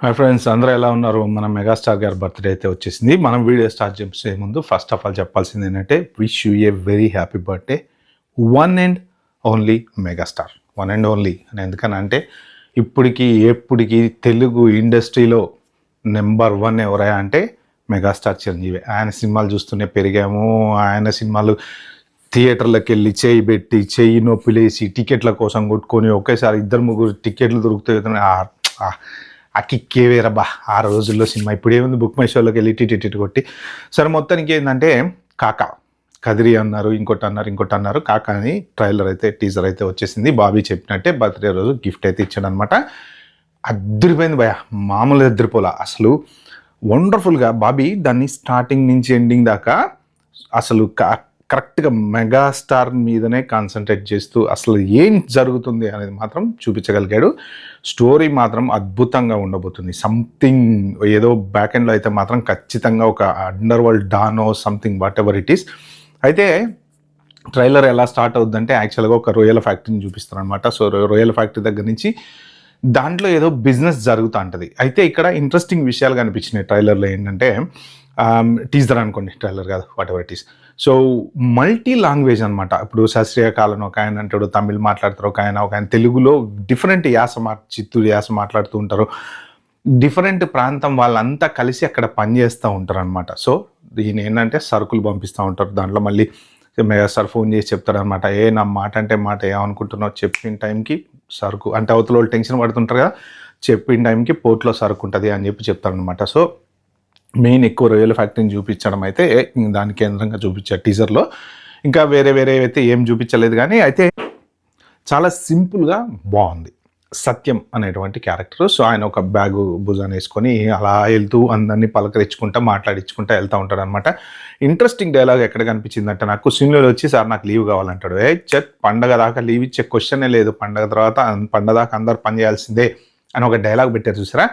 Hi friends, అందరూ ఎలా ఉన్నారు? మన మెగాస్టార్ గారి బర్త్డే అయితే వచ్చేసింది. మనం వీడియో స్టార్ట్ చేసే ముందు ఫస్ట్ ఆఫ్ ఆల్ చెప్పాల్సింది ఏంటంటే, wish you a very happy birthday one and only megastar. One and only అని ఎందుకనంటే, ఎప్పటికీ తెలుగు ఇండస్ట్రీలో నెంబర్ వన్ ఎవరయ్యా అంటే మెగాస్టార్ చిరంజీవి. ఆయన సినిమాలు చూస్తూనే పెరిగాము. ఆయన సినిమాలు థియేటర్లకు వెళ్ళి చెయ్యి నొప్పిలేసి టికెట్ల కోసం కొట్టుకొని ఒకేసారి 2-3 టికెట్లు దొరుకుతాయి. ఆ కిక్కే వేరబ్బా ఆ రోజుల్లో సినిమా. ఇప్పుడు ఏముంది, బుక్ మై షోలోకి వెళ్ళి టికెట్ కొట్టి. సరే, మొత్తానికి ఏంటంటే కాకా కదిరి అన్నారు, ఇంకోటి అన్నారు. కాకా అని టీజర్ అయితే వచ్చేసింది. బాబీ చెప్పినట్టే బర్త్డే రోజు గిఫ్ట్ అయితే ఇచ్చాడు అనమాట. అద్దరిపోయింది భయ, మామూలు అద్దరిపోలా. అసలు వండర్ఫుల్గా బాబీ దాన్ని స్టార్టింగ్ నుంచి ఎండింగ్ దాకా అసలు కరెక్ట్గా మెగాస్టార్ మీదనే కాన్సన్ట్రేట్ చేస్తూ అసలు ఏం జరుగుతుంది అనేది మాత్రం చూపించగలిగాడు. స్టోరీ మాత్రం అద్భుతంగా ఉండబోతుంది. సంథింగ్ ఏదో బ్యాక్ ఎండ్లో అయితే మాత్రం ఖచ్చితంగా ఒక under world don or something whatever it is. అయితే ట్రైలర్ ఎలా స్టార్ట్ అవుతుందంటే యాక్చువల్గా ఒక రొయ్యల ఫ్యాక్టరీని చూపిస్తారు అనమాట. సో రొయ్యల ఫ్యాక్టరీ దగ్గర నుంచి దాంట్లో ఏదో బిజినెస్ జరుగుతూ ఉంటుంది. అయితే ఇక్కడ ఇంట్రెస్టింగ్ విషయాలు కనిపించినాయి ట్రైలర్లో. ఏంటంటే టీజర్ అనుకోండి, ట్రైలర్ కాదు, what ever it is. So multi language అనమాట. ఇప్పుడు శాస్త్రీయ కాలంలో ఒక ఆయన అంటాడు, తమిళ్ మాట్లాడతారు, ఒక ఆయన తెలుగులో డిఫరెంట్ చిత్తూరు యాస మాట్లాడుతూ ఉంటారు. డిఫరెంట్ ప్రాంతం వాళ్ళంతా కలిసి అక్కడ పనిచేస్తూ ఉంటారు అనమాట. సో దీని ఏంటంటే సరుకులు పంపిస్తూ ఉంటారు. దాంట్లో మళ్ళీ మెగాస్టార్ ఫోన్ చేసి చెప్తాడనమాట, నా మాట అంటే మాట ఏమనుకుంటున్నావు, చెప్పిన టైంకి సరుకు అంటే అవతల వాళ్ళు టెన్షన్ పడుతుంటారు కదా, చెప్పిన టైంకి పోర్ట్లో సరుకు ఉంటుంది అని చెప్తారనమాట. సో మెయిన్ ఎక్కువ రొయ్యల ఫ్యాక్టరీని చూపించడం అయితే దాని కేంద్రంగా చూపించారు టీజర్లో. ఇంకా వేరే అయితే ఏం చూపించలేదు, కానీ అయితే చాలా సింపుల్గా బాగుంది. సత్యం అనేటువంటి క్యారెక్టర్. సో ఆయన ఒక బ్యాగు భుజాన్ని వేసుకొని అలా వెళ్తూ అందరినీ పలకరించుకుంటా మాట్లాడించుకుంటా వెళ్తూ ఉంటాడు అనమాట. ఇంట్రెస్టింగ్ డైలాగ్ ఎక్కడ కనిపించిందంటే, నాకు సినిమాలో వచ్చి సార్ నాకు లీవ్ కావాలంటాడు. పండగ దాకా లీవ్ ఇచ్చే క్వశ్చనే లేదు, పండగ దాకా అందరు పని చేయాల్సిందే అని ఒక డైలాగ్ పెట్టారు చూసారా.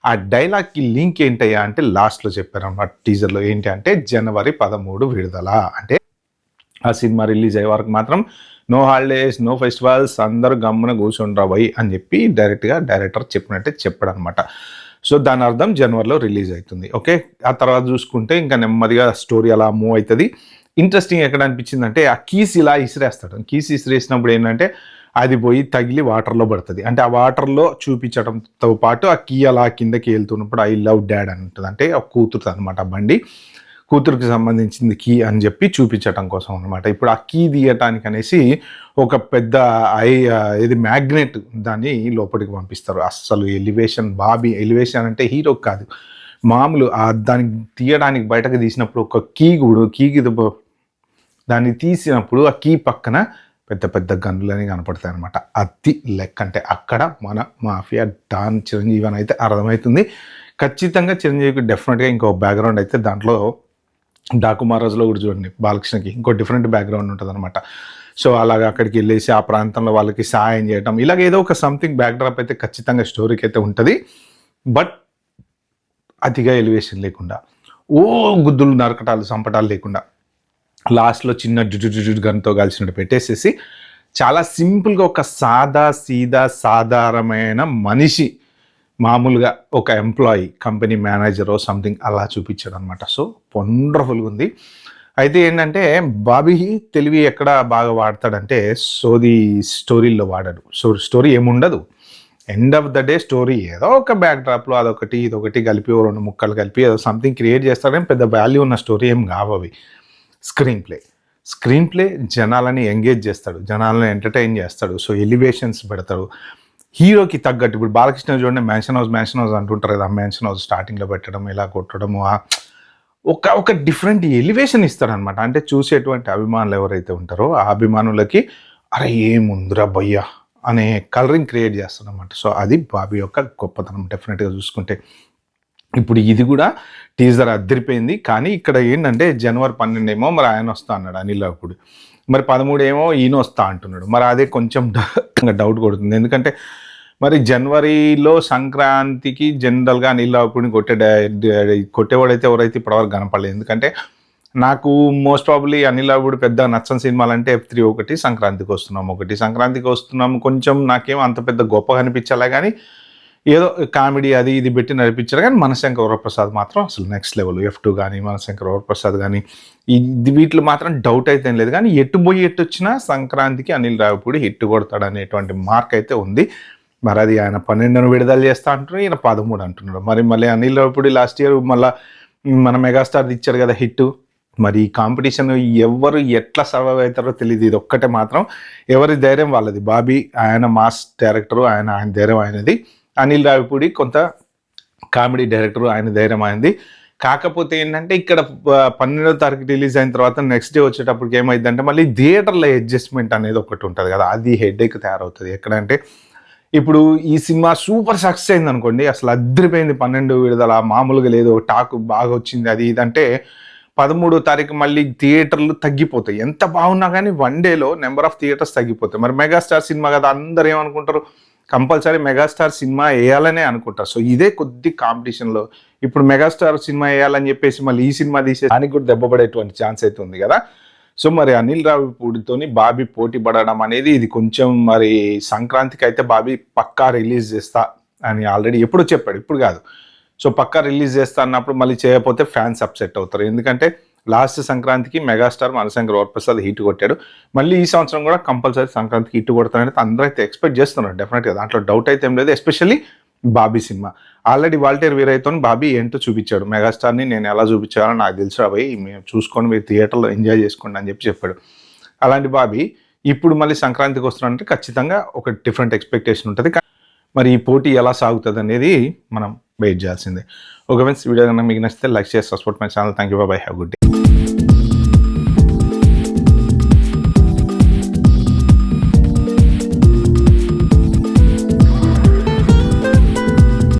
ఆ డైలాగ్కి లింక్ ఏంటయ్యా అంటే లాస్ట్లో చెప్పారు అన్నమాట టీజర్లో. ఏంటి అంటే జనవరి 13 విడుదల. అంటే ఆ సినిమా రిలీజ్ అయ్యే వరకు మాత్రం నో హాలిడేస్, నో ఫెస్టివల్స్, అందరూ గమ్మున కూర్చుండ్రా పోయి అని చెప్పి డైరెక్టర్ చెప్పినట్టే చెప్పాడు అనమాట. సో దాని అర్థం జనవరిలో రిలీజ్ అవుతుంది. ఓకే, ఆ తర్వాత చూసుకుంటే ఇంకా నెమ్మదిగా స్టోరీ అలా మూవ్ అవుతుంది. ఇంట్రెస్టింగ్ ఎక్కడ అనిపించిందంటే, ఆ కీస్ ఇలా ఇసిరేస్తాడు. కీస్ ఇసిరేసినప్పుడు ఏంటంటే అది పోయి తగిలి వాటర్లో పడుతుంది. అంటే ఆ వాటర్లో చూపించడంతో పాటు ఆ కీ అలా కిందకి వెళ్తున్నప్పుడు ఐ లవ్ డాడ్ అని ఉంటుంది. అంటే ఆ కూతురు అనమాట, బండి కూతురుకి సంబంధించింది కీ అని చెప్పి చూపించడం కోసం అనమాట. ఇప్పుడు ఆ కీ తీయటానికి అనేసి ఒక పెద్ద మ్యాగ్నెట్ దాన్ని లోపలికి పంపిస్తారు. అస్సలు బాబీ ఎలివేషన్ అంటే హీరో కాదు, మామూలు దానికి తీయడానికి బయటకు తీసినప్పుడు ఒక కీకి దాన్ని తీసినప్పుడు ఆ కీ పక్కన పెద్ద గన్నులని కనపడతాయి అనమాట. అది లెక్క అంటే అక్కడ మన మాఫియా డాన్ చిరంజీవి అని అయితే అర్థమవుతుంది. ఖచ్చితంగా చిరంజీవికి డెఫినెట్గా ఇంకో బ్యాక్గ్రౌండ్ అయితే దాంట్లో డాకు మహారాజులో కూడా చూడండి, బాలకృష్ణకి ఇంకో డిఫరెంట్ బ్యాక్గ్రౌండ్ ఉంటుంది అనమాట. సో అలాగా అక్కడికి వెళ్ళేసి ఆ ప్రాంతంలో వాళ్ళకి సహాయం చేయడం, ఇలాగ ఏదో ఒక సంథింగ్ బ్యాక్డ్రాప్ అయితే ఖచ్చితంగా స్టోరీకి అయితే ఉంటుంది. బట్ అతిగా ఎలివేషన్ లేకుండా, గుద్దులు నరకటాలు చంపటాలు లేకుండా, లాస్ట్లో చిన్న జుజు గన్తో కలిసినట్టు పెట్టేసేసి చాలా సింపుల్గా ఒక సాధారణమైన మనిషి, మామూలుగా ఒక ఎంప్లాయీ, కంపెనీ మేనేజర్ సంథింగ్ అలా చూపించాడు అనమాట. సో వండర్ఫుల్గా ఉంది. అయితే ఏంటంటే బాబీ తెలివి ఎక్కడ బాగా వాడతాడంటే స్టోరీల్లో వాడాడు. స్టోరీ ఏముండదు, end of the day story ఏదో ఒక బ్యాక్ డ్రాప్లో ఇదొకటి కలిపి 2 ముక్కలు కలిపి ఏదో సంథింగ్ క్రియేట్ చేస్తాడని పెద్ద వాల్యూ ఉన్న స్టోరీ ఏం కావవి. స్క్రీన్ ప్లే జనాలని ఎంగేజ్ చేస్తాడు, జనాలని ఎంటర్టైన్ చేస్తాడు. సో ఎలివేషన్స్ పెడతాడు హీరోకి తగ్గట్టు. ఇప్పుడు బాలకృష్ణ చూడండి, మ్యాన్షన్ హౌస్ అంటుంటారు కదా, మ్యాన్షన్ హౌస్ స్టార్టింగ్లో పెట్టడం, ఇలా కొట్టడము, ఒక డిఫరెంట్ ఎలివేషన్ ఇస్తాడనమాట. అంటే చూసేటువంటి అభిమానులు ఎవరైతే ఉంటారో ఆ అభిమానులకి అరే ఏముందిరా భయ్యా అనే కలరింగ్ క్రియేట్ చేస్తాడనమాట. సో అది బాబీ యొక్క గొప్పతనం డెఫినెట్గా చూసుకుంటే. ఇప్పుడు ఇది కూడా టీజర్ అద్దరిపోయింది. కానీ ఇక్కడ ఏంటంటే జనవరి 12 ఏమో మరి ఆయన వస్తా అన్నాడు అనిల్ రావిపూడి, మరి 13 ఏమో ఈయన వస్తా అంటున్నాడు. మరి అదే కొంచెం డౌట్ కొడుతుంది. ఎందుకంటే మరి జనవరిలో సంక్రాంతికి జనరల్గా అనిల్ రావిపూడిని కొట్టేవాడైతే ఎవరైతే ఇప్పటివరకు కనపడలేదు. ఎందుకంటే నాకు మోస్ట్ ప్రాబబ్లీ అనిల్ రావిపూడి పెద్ద నచ్చని సినిమాలు అంటే F3 ఒకటి, సంక్రాంతికి వస్తున్నాము కొంచెం నాకేం అంత పెద్ద గొప్పగా అనిపించాలా. కానీ ఏదో కామెడీ అది ఇది పెట్టి నడిపించారు. కానీ మనశంకర్ వరప్రసాద్ మాత్రం అసలు నెక్స్ట్ లెవెల్. F2 కానీ మనశంకర్ వరప్రసాద్ కానీ వీటిలో మాత్రం డౌట్ అయితే ఏం లేదు. కానీ ఎటు పోయి ఎటు వచ్చినా సంక్రాంతికి అనిల్ రావిపూడి హిట్ కొడతాడు అనేటువంటి మార్క్ అయితే ఉంది. మరి అది ఆయన 12న విడుదల చేస్తా అంటున్నారు, ఈయన 13 అంటున్నాడు. మరి మళ్ళీ అనిల్ రావిపూడి లాస్ట్ ఇయర్ మళ్ళీ మన మెగాస్టార్ ఇచ్చారు కదా హిట్. మరి ఈ కాంపిటీషన్ ఎవరు ఎట్లా సర్వైవ్ అవుతారో తెలియదు. ఇది ఒక్కటే మాత్రం ఎవరి ధైర్యం వాళ్ళది. బాబీ ఆయన మాస్ డైరెక్టరు, ఆయన ధైర్యం ఆయనది. అనిల్ రావిపూడి కొంత కామెడీ డైరెక్టరు, ఆయన ధైర్యం అయింది. కాకపోతే ఏంటంటే ఇక్కడ 12వ తారీఖు రిలీజ్ అయిన తర్వాత నెక్స్ట్ డే వచ్చేటప్పటికి ఏమైందంటే మళ్ళీ థియేటర్లో అడ్జస్ట్మెంట్ అనేది ఒకటి ఉంటుంది కదా, అది హెడేక్ తయారవుతుంది. ఎక్కడంటే ఇప్పుడు ఈ సినిమా సూపర్ సక్సెస్ అయింది అనుకోండి, అసలు అద్దరిపోయింది, 12 విడుదల మామూలుగా లేదు, టాక్ బాగా వచ్చింది అది ఇదంటే 13వ తారీఖు మళ్ళీ థియేటర్లు తగ్గిపోతాయి. ఎంత బాగున్నా కానీ వన్ డేలో నెంబర్ ఆఫ్ థియేటర్స్ తగ్గిపోతాయి. మరి మెగాస్టార్ సినిమా కదా, అందరు ఏమనుకుంటారు, కంపల్సరీ మెగాస్టార్ సినిమా వేయాలనే అనుకుంటారు. సో ఇదే కొద్ది కాంపిటీషన్లో ఇప్పుడు మెగాస్టార్ సినిమా వేయాలని చెప్పేసి మళ్ళీ ఈ సినిమా తీసే దానికి కూడా దెబ్బపడేటువంటి ఛాన్స్ అయితే ఉంది కదా. సో మరి అనిల్ రావిపూడితోని బాబీ పోటీ పడడం అనేది ఇది కొంచెం మరి సంక్రాంతికి అయితే బాబీ పక్కా రిలీజ్ చేస్తా అని ఆల్రెడీ ఎప్పుడు చెప్పాడు, ఇప్పుడు కాదు. సో పక్కా రిలీజ్ చేస్తా అన్నప్పుడు మళ్ళీ చేయకపోతే ఫ్యాన్స్ అప్సెట్ అవుతారు. ఎందుకంటే లాస్ట్ సంక్రాంతికి మెగాస్టార్ మనశంకర్ వరప్రసాద్ హిట్ కొట్టాడు. మళ్ళీ ఈ సంవత్సరం కూడా కంపల్సరీ సంక్రాంతికి హిట్ కొడతానని అందరూ అయితే ఎక్స్పెక్ట్ చేస్తున్నారు డెఫినెట్గా, దాంట్లో డౌట్ అయితే ఏం లేదు. Especially Bobby cinema already Waltair వీరయ్యతో బాబీ ఏంటో చూపించాడు. మెగాస్టార్ని నేను ఎలా చూపించాలో నాకు తెలుసు రాబోయి, మేము చూసుకొని మీరు థియేటర్లో ఎంజాయ్ చేసుకోండి అని చెప్పాడు. అలాంటి బాబీ ఇప్పుడు మళ్ళీ సంక్రాంతికి వస్తున్నాడంటే ఖచ్చితంగా ఒక డిఫరెంట్ ఎక్స్పెక్టేషన్ ఉంటుంది. మరి ఈ పోటీ ఎలా సాగుతుంది అనేది మనం వెయిట్ చేయాల్సిందే. ఓకే ఫ్రెండ్స్, వీడియో కన్నా మీకు నచ్చితే లైక్ చేసి support my channel. Thank you, by, have good day.